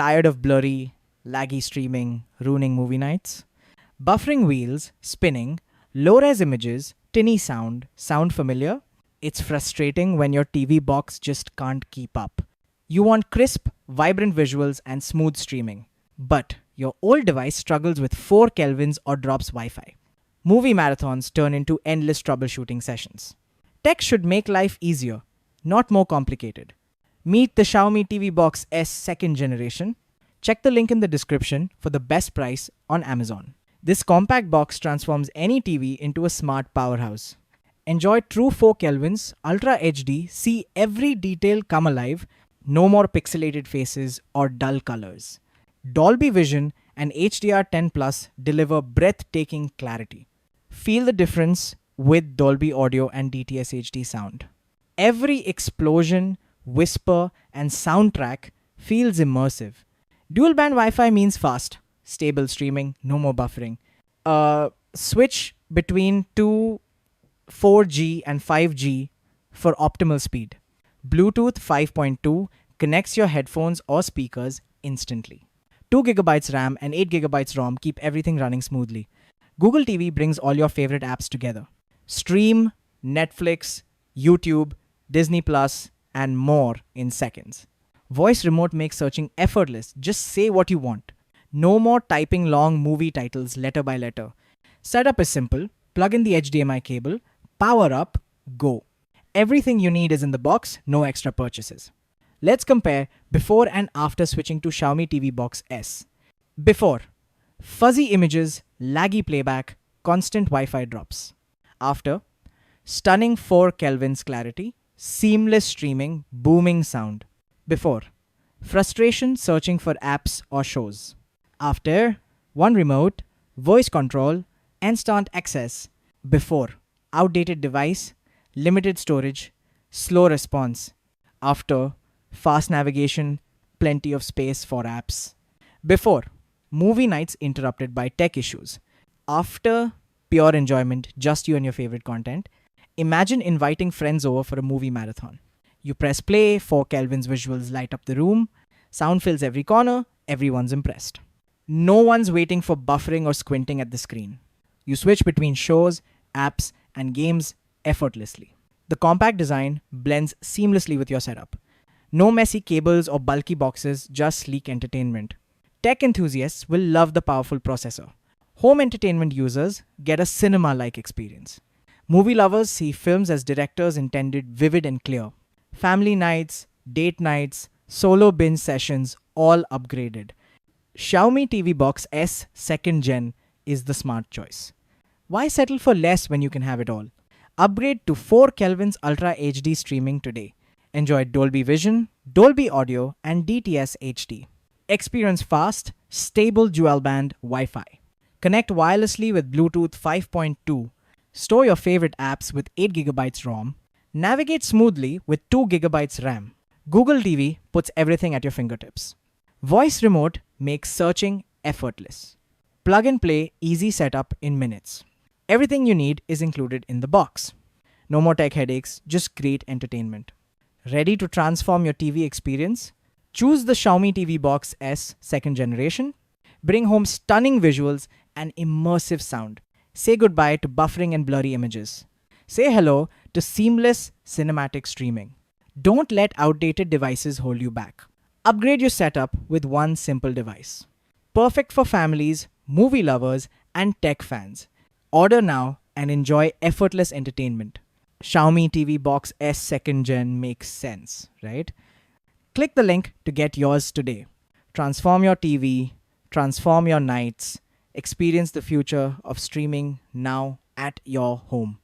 Tired of blurry, laggy streaming, ruining movie nights? Buffering wheels, spinning, low-res images, tinny sound familiar? It's frustrating when your TV box just can't keep up. You want crisp, vibrant visuals and smooth streaming. But your old device struggles with 4 kelvins or drops Wi-Fi. Movie marathons turn into endless troubleshooting sessions. Tech should make life easier, not more complicated. Meet the Xiaomi TV Box S second generation. Check the link in the description for the best price on Amazon. This compact box transforms any TV into a smart powerhouse. Enjoy true 4 kelvins, Ultra HD, see every detail come alive, no more pixelated faces or dull colors. Dolby Vision and HDR10 Plus deliver breathtaking clarity. Feel the difference with Dolby Audio and DTS HD sound. Every explosion, whisper, and soundtrack feels immersive. Dual band Wi-Fi means fast, stable streaming, no more buffering. Switch between 4G and 5G for optimal speed. Bluetooth 5.2 connects your headphones or speakers instantly. 2 GB RAM and 8 GB ROM keep everything running smoothly. Google TV brings all your favorite apps together. Stream Netflix, YouTube, Disney Plus, and more in seconds. Voice remote makes searching effortless. Just say what you want. No more typing long movie titles letter by letter. Setup is simple. Plug in the HDMI cable, power up, go. Everything you need is in the box, no extra purchases. Let's compare before and after switching to Xiaomi TV Box S. Before, fuzzy images, laggy playback, constant Wi-Fi drops. After, stunning 4 kelvins clarity, seamless streaming, booming sound. Before, frustration searching for apps or shows. After, one remote, voice control, instant access. Before, outdated device, limited storage, slow response. After, fast navigation, plenty of space for apps. Before, movie nights interrupted by tech issues. After, pure enjoyment, just you and your favorite content. Imagine inviting friends over for a movie marathon. You press play, 4 kelvins visuals light up the room, sound fills every corner, everyone's impressed. No one's waiting for buffering or squinting at the screen. You switch between shows, apps, and games effortlessly. The compact design blends seamlessly with your setup. No messy cables or bulky boxes, just sleek entertainment. Tech enthusiasts will love the powerful processor. Home entertainment users get a cinema-like experience. Movie lovers see films as directors intended, vivid and clear. Family nights, date nights, solo binge sessions, all upgraded. Xiaomi TV Box S second gen is the smart choice. Why settle for less when you can have it all? Upgrade to 4 kelvins Ultra HD streaming today. Enjoy Dolby Vision, Dolby Audio, and DTS HD. Experience fast, stable dual-band Wi-Fi. Connect wirelessly with Bluetooth 5.2. Store your favorite apps with 8 GB ROM. Navigate smoothly with 2 GB RAM. Google TV puts everything at your fingertips. Voice remote makes searching effortless. Plug and play, easy setup in minutes. Everything you need is included in the box. No more tech headaches, just great entertainment. Ready to transform your TV experience? Choose the Xiaomi TV Box S second generation. Bring home stunning visuals and immersive sound. Say goodbye to buffering and blurry images. Say hello to seamless cinematic streaming. Don't let outdated devices hold you back. Upgrade your setup with one simple device. Perfect for families, movie lovers, and tech fans. Order now and enjoy effortless entertainment. Xiaomi TV Box S second gen makes sense, right? Click the link to get yours today. Transform your TV, transform your nights, experience the future of streaming now at your home.